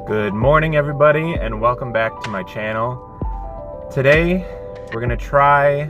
Good morning, everybody, and welcome back to my channel. Today we're gonna try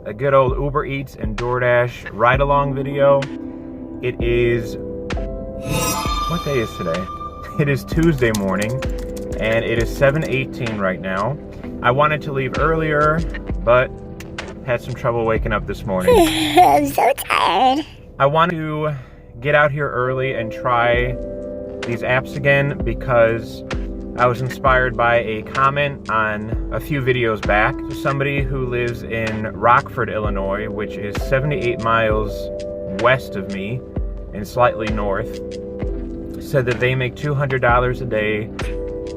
a good old Uber Eats and DoorDash ride-along video. It is, what day is today? It is Tuesday morning, and it is 7:18 right now. I wanted to leave earlier, but had some trouble waking up this morning. I'm so tired. I want to get out here early and try these apps again because I was inspired by a comment on a few videos back. Somebody who lives in Rockford, Illinois, which is 78 miles west of me and slightly north, said that they make $200 a day,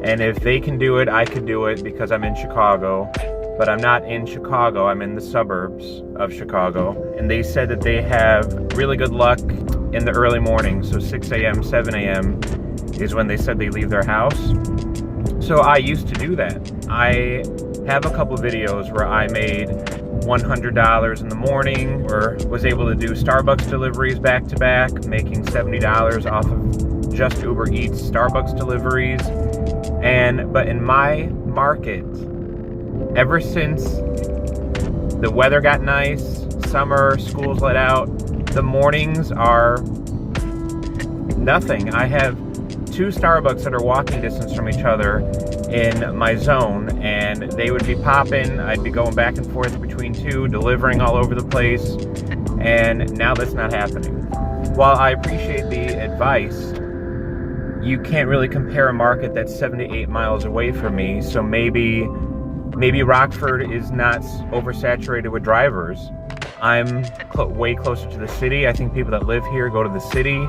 and if they can do it, I could do it because I'm in Chicago. But I'm not in Chicago, I'm in the suburbs of Chicago. And they said that they have really good luck in the early morning, so 6 a.m., 7 a.m. is when they said they leave their house. So I used to do that. I have a couple videos where I made $100 in the morning, or was able to do Starbucks deliveries back to back, making $70 off of just Uber Eats Starbucks deliveries. But in my market, ever since the weather got nice, summer, school's let out, the mornings are nothing. I have two Starbucks that are walking distance from each other in my zone, and they would be popping. I'd be going back and forth between two, delivering all over the place, and now that's not happening. While I appreciate the advice, you can't really compare a market that's 78 miles away from me, so maybe Rockford is not oversaturated with drivers. I'm way closer to the city. I think people that live here go to the city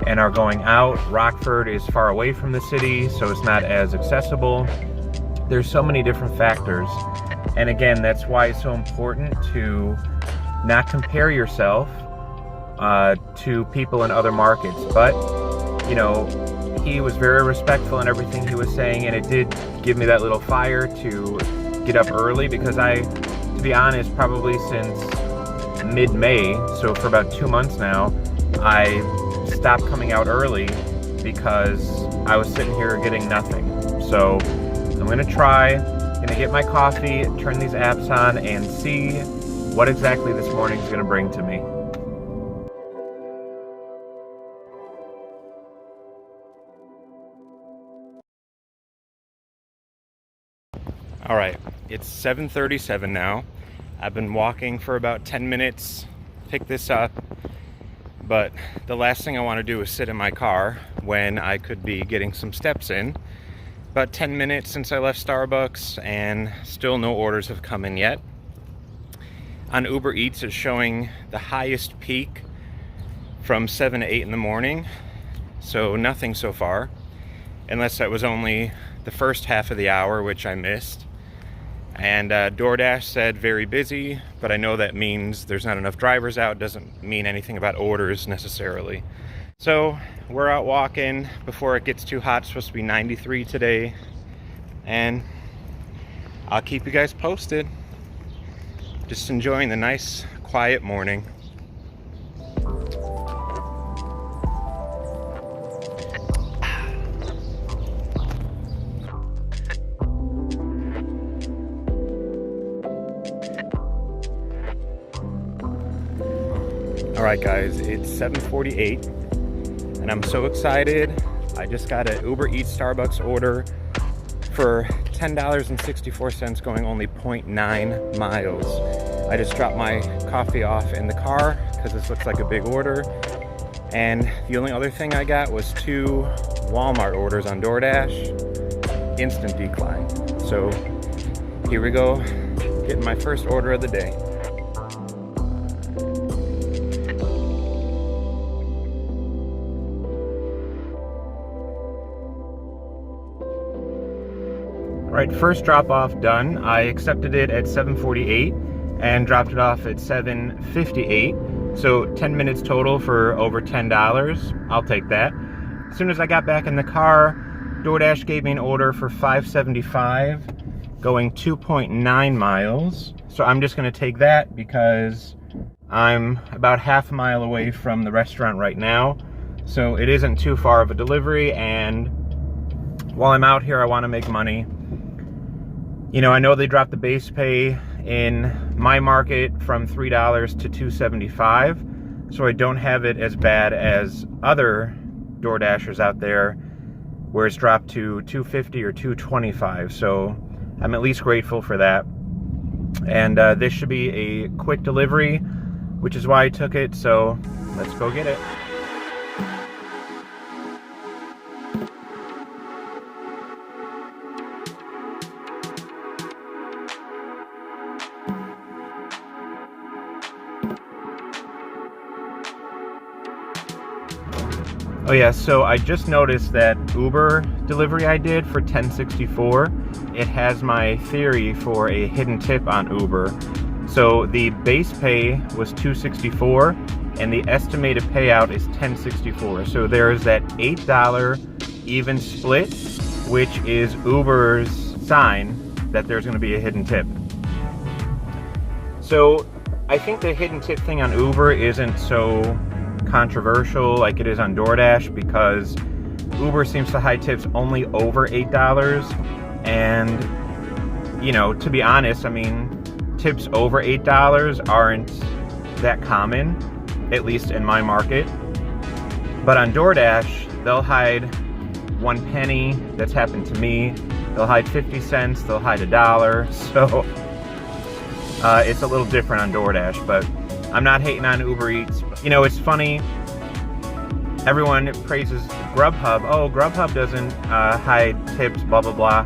and are going out. Rockford is far away from the city, so it's not as accessible. There's so many different factors. And again, that's why it's so important to not compare yourself to people in other markets. But, you know, he was very respectful in everything he was saying, and it did give me that little fire to get up early, because to be honest, probably since mid-May, so for about 2 months now, I stopped coming out early because I was sitting here getting nothing. So I'm gonna get my coffee, turn these apps on, and see what exactly this morning is gonna bring to me. All right, it's 7:37 now. I've been walking for about 10 minutes, pick this up, but the last thing I want to do is sit in my car when I could be getting some steps in. About 10 minutes since I left Starbucks, and still no orders have come in yet. On Uber Eats, it's showing the highest peak from 7 to 8 in the morning, so nothing so far, unless that was only the first half of the hour, which I missed. And DoorDash said very busy, but I know that means there's not enough drivers out. Doesn't mean anything about orders necessarily. So we're out walking before it gets too hot. It's supposed to be 93 today, and I'll keep you guys posted. Just enjoying the nice quiet morning. Alright guys, it's 7:48 and I'm so excited. I just got an Uber Eats Starbucks order for $10.64, going only 0.9 miles. I just dropped my coffee off in the car because this looks like a big order. And the only other thing I got was 2 Walmart orders on DoorDash. Instant decline. So here we go, getting my first order of the day. All right, first drop off done. I accepted it at 7:48 and dropped it off at 7:58. So 10 minutes total for over $10. I'll take that. As soon as I got back in the car, DoorDash gave me an order for $5.75, going 2.9 miles. So I'm just gonna take that because I'm about half a mile away from the restaurant right now. So it isn't too far of a delivery, and while I'm out here, I want to make money. You know, I know they dropped the base pay in my market from $3 to $2.75, so I don't have it as bad as other DoorDashers out there where it's dropped to $2.50 or $2.25. So I'm at least grateful for that. And this should be a quick delivery, which is why I took it. So let's go get it. Oh yeah, so I just noticed that Uber delivery I did for $10.64, it has my theory for a hidden tip on Uber. So the base pay was $2.64 and the estimated payout is $10.64. So there's that $8 even split, which is Uber's sign that there's gonna be a hidden tip. So I think the hidden tip thing on Uber isn't so controversial like it is on DoorDash, because Uber seems to hide tips only over $8, and you know, to be honest, I mean, tips over $8 aren't that common, at least in my market. But on DoorDash, they'll hide 1 penny. That's happened to me. They'll hide 50 cents, they'll hide $1. So it's a little different on DoorDash, but I'm not hating on Uber Eats. You know, it's funny, everyone praises Grubhub. Oh, Grubhub doesn't hide tips, blah, blah, blah.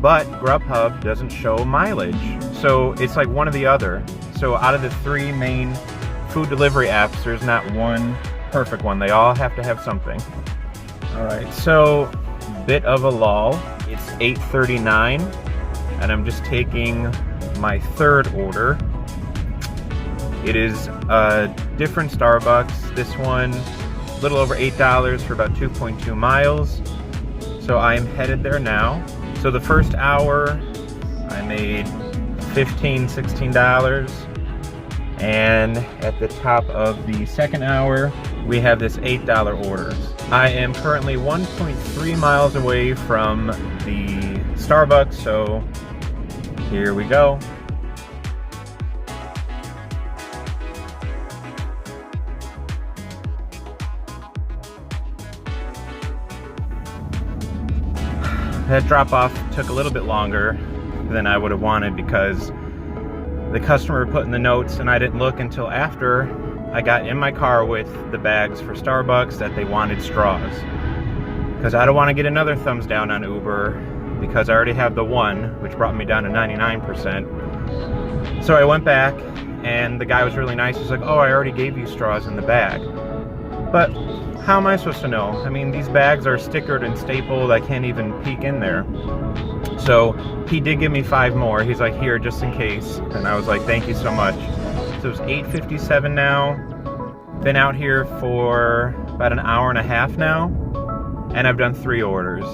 But Grubhub doesn't show mileage. So it's like one or the other. So out of the 3 main food delivery apps, there's not one perfect one. They all have to have something. All right, so bit of a lull. It's 8:39, and I'm just taking my 3rd order. It is a different Starbucks. This one, a little over $8 for about 2.2 miles. So I am headed there now. So the first hour, I made $15, $16. And at the top of the second hour, we have this $8 order. I am currently 1.3 miles away from the Starbucks, so here we go. That drop-off took a little bit longer than I would have wanted because the customer put in the notes and I didn't look until after I got in my car with the bags for Starbucks that they wanted straws. Because I don't want to get another thumbs down on Uber because I already have the one, which brought me down to 99%. So I went back and the guy was really nice. He's like, oh, I already gave you straws in the bag. But how am I supposed to know? I mean, these bags are stickered and stapled. I can't even peek in there. So he did give me 5 more. He's like, here, just in case. And I was like, thank you so much. So it's 8:57 now. Been out here for about an hour and a half now. And I've done 3 orders.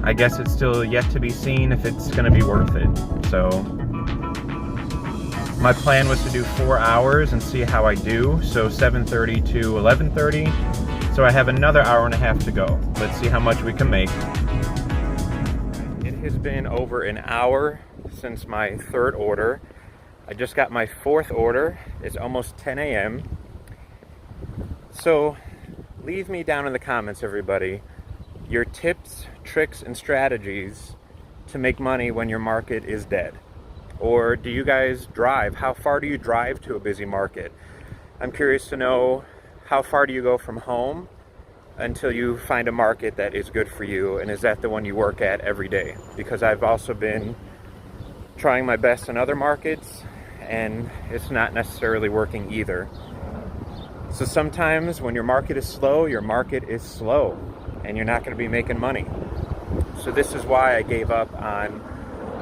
I guess it's still yet to be seen if it's gonna be worth it. So my plan was to do 4 hours and see how I do. So 7:30 to 11:30. So I have another hour and a half to go. Let's see how much we can make. It has been over an hour since my 3rd order. I just got my 4th order. It's almost 10 a.m. So leave me down in the comments, everybody, your tips, tricks, and strategies to make money when your market is dead. Or do you guys drive? How far do you drive to a busy market? I'm curious to know, how far do you go from home until you find a market that is good for you, and is that the one you work at every day? Because I've also been trying my best in other markets and it's not necessarily working either. So sometimes when your market is slow and you're not going to be making money. So this is why I gave up on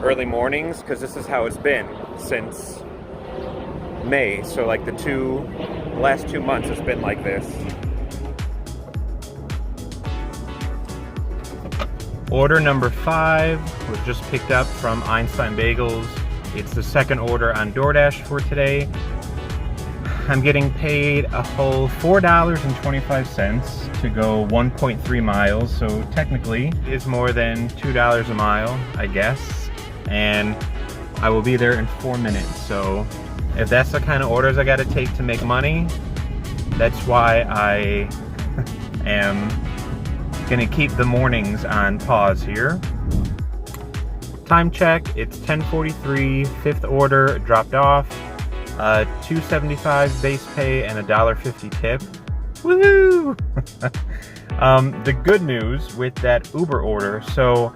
early mornings, because this is how it's been since May. So like the last 2 months it's been like this. Order number 5 was just picked up from Einstein Bagels. It's the 2nd order on DoorDash for today. I'm getting paid a whole $4.25 to go 1.3 miles, so technically it's more than $2 a mile, I guess, and I will be there in 4 minutes. So if that's the kind of orders I got to take to make money, that's why I am gonna keep the mornings on pause here. Time check, it's 10:43, fifth order dropped off, $2.75 base pay and a $1.50 tip. Woohoo! The good news with that Uber order, so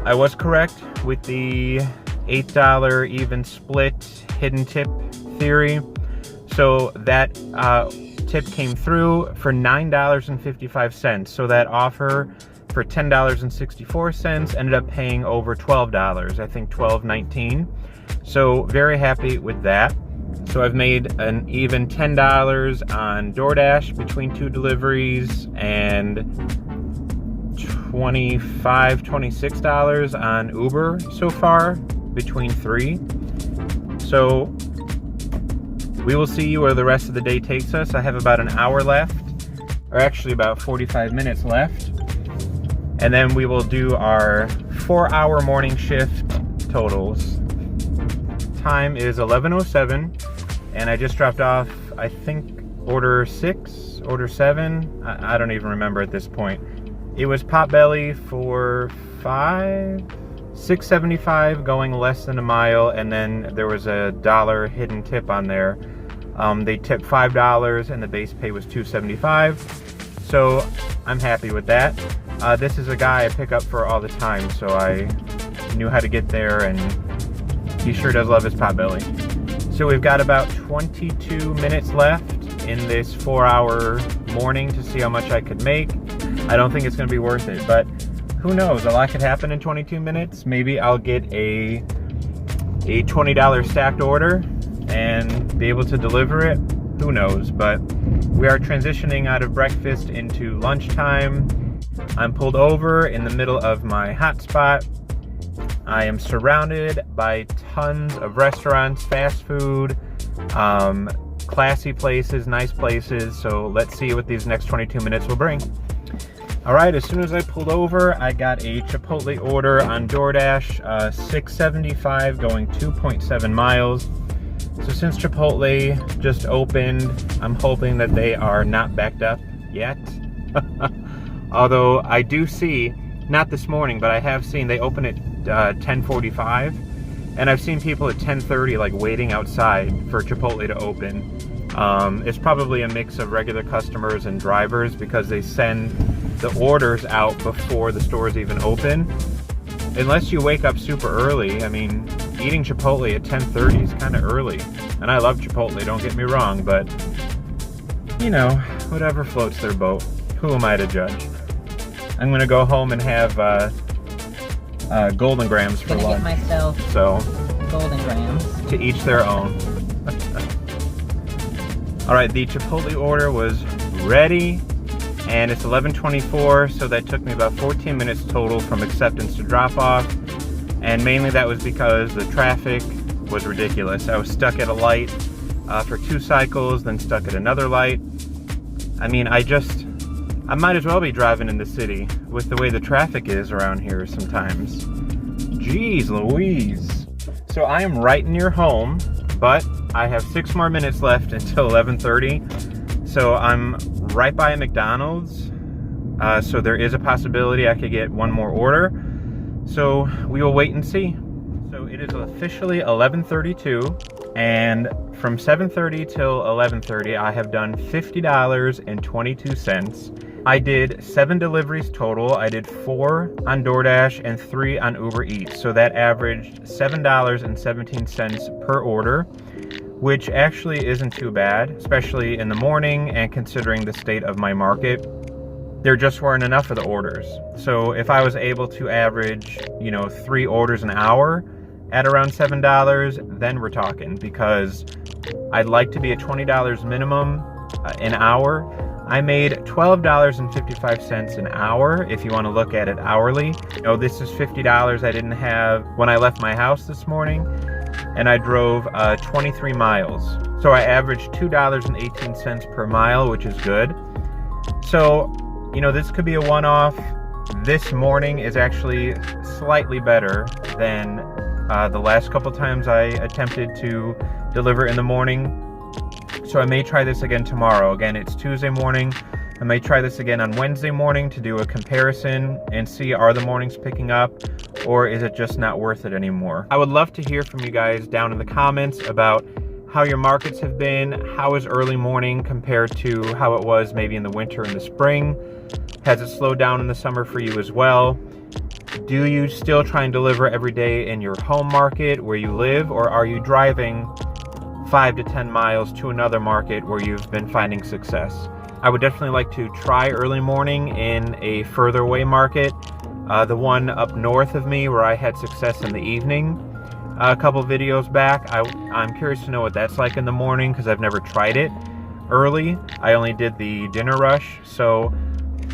I was correct with the $8 even split hidden tip theory. So that tip came through for $9.55. So that offer for $10.64 ended up paying over $12, I think $12.19. So very happy with that. So I've made an even $10 on DoorDash between 2 deliveries and $26 on Uber so far between 3. So we will see where the rest of the day takes us. I have about an hour left, or actually about 45 minutes left. And then we will do our 4-hour morning shift totals. Time is 11:07, and I just dropped off, I think, order 6, order 7. I don't even remember at this point. It was Potbelly for $6.75 going less than a mile, and then there was a $1 hidden tip on there. They tipped $5 and the base pay was $2.75. So I'm happy with that. This is a guy I pick up for all the time, so I knew how to get there, and he sure does love his Potbelly. So we've got about 22 minutes left in this 4-hour morning to see how much I could make. I don't think it's going to be worth it, but who knows? A lot could happen in 22 minutes. Maybe I'll get a $20 stacked order and be able to deliver it. Who knows? But we are transitioning out of breakfast into lunchtime. I'm pulled over in the middle of my hotspot. I am surrounded by tons of restaurants, fast food, classy places, nice places. So let's see what these next 22 minutes will bring. All right, as soon as I pulled over, I got a Chipotle order on DoorDash, $6.75 going 2.7 miles. So since Chipotle just opened, I'm hoping that they are not backed up yet. Although I do see, not this morning, but I have seen they open at 10:45, and I've seen people at 10:30 like waiting outside for Chipotle to open. It's probably a mix of regular customers and drivers because they send the orders out before the stores even open. Unless you wake up super early, I mean, eating Chipotle at 10:30 is kind of early. And I love Chipotle, don't get me wrong, but, you know, whatever floats their boat. Who am I to judge? I'm going to go home and have Golden Grams for lunch. Get myself so, Golden Grams. To each their own. Alright, the Chipotle order was ready. And it's 11:24, so that took me about 14 minutes total from acceptance to drop off. And mainly that was because the traffic was ridiculous. I was stuck at a light for 2 cycles, then stuck at another light. I mean, I might as well be driving in the city with the way the traffic is around here sometimes. Jeez Louise. So I am right near home, but I have 6 more minutes left until 11:30. So I'm right by a McDonald's, so there is a possibility I could get one more order. So we will wait and see. So it is officially 11:32, and from 7:30 till 11:30, I have done $50.22. I did 7 deliveries total. I did 4 on DoorDash and 3 on Uber Eats. So that averaged $7.17 per order, which actually isn't too bad, especially in the morning and considering the state of my market. There just weren't enough of the orders. So if I was able to average, 3 orders an hour at around $7, then we're talking, because I'd like to be at $20 minimum an hour. I made $12.55 an hour, if you want to look at it hourly. This is $50 I didn't have when I left my house this morning. and I drove 23 miles. So I averaged $2.18 per mile, which is good. So, you know, this could be a one-off. This morning is actually slightly better than the last couple times I attempted to deliver in the morning. So I may try this again tomorrow. Again, it's Tuesday morning. I may try this again on Wednesday morning to do a comparison and see, are the mornings picking up, or is it just not worth it anymore? I would love to hear from you guys down in the comments about how your markets have been. How is early morning compared to how it was maybe in the winter and the spring? Has it slowed down in the summer for you as well? Do you still try and deliver every day in your home market where you live, or are you driving 5 to 10 miles to another market where you've been finding success? I would definitely like to try early morning in a further away market. The one up north of me where I had success in the evening a couple videos back. I'm curious to know what that's like in the morning because I've never tried it early. I only did the dinner rush. So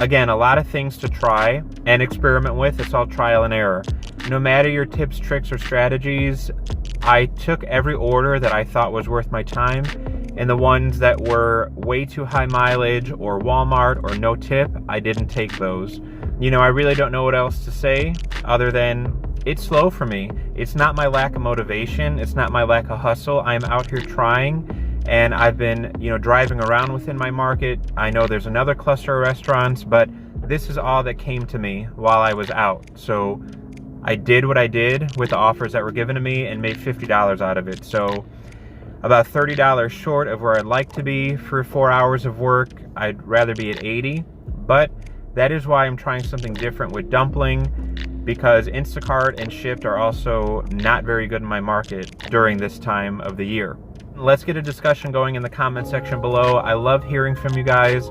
again, a lot of things to try and experiment with. It's all trial and error. No matter your tips, tricks, or strategies, I took every order that I thought was worth my time, and the ones that were way too high mileage or Walmart or no tip, I didn't take those. You know, I really don't know what else to say other than it's slow for me. It's not my lack of motivation. It's not my lack of hustle. I'm out here trying, and I've been, you know, driving around within my market. I know there's another cluster of restaurants, but this is all that came to me while I was out. So I did what I did with the offers that were given to me and made $50 out of it. So about $30 short of where I'd like to be for 4 hours of work. I'd rather be at 80, but that is why I'm trying something different with dumpling, because Instacart and Shipt are also not very good in my market during this time of the year. Let's get a discussion going in the comment section below. I love hearing from you guys.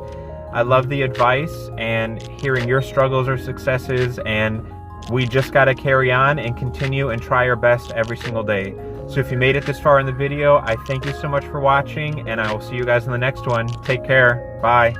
I love the advice and hearing your struggles or successes, and we just got to carry on and continue and try our best every single day. So if you made it this far in the video, I thank you so much for watching, and I will see you guys in the next one. Take care. Bye.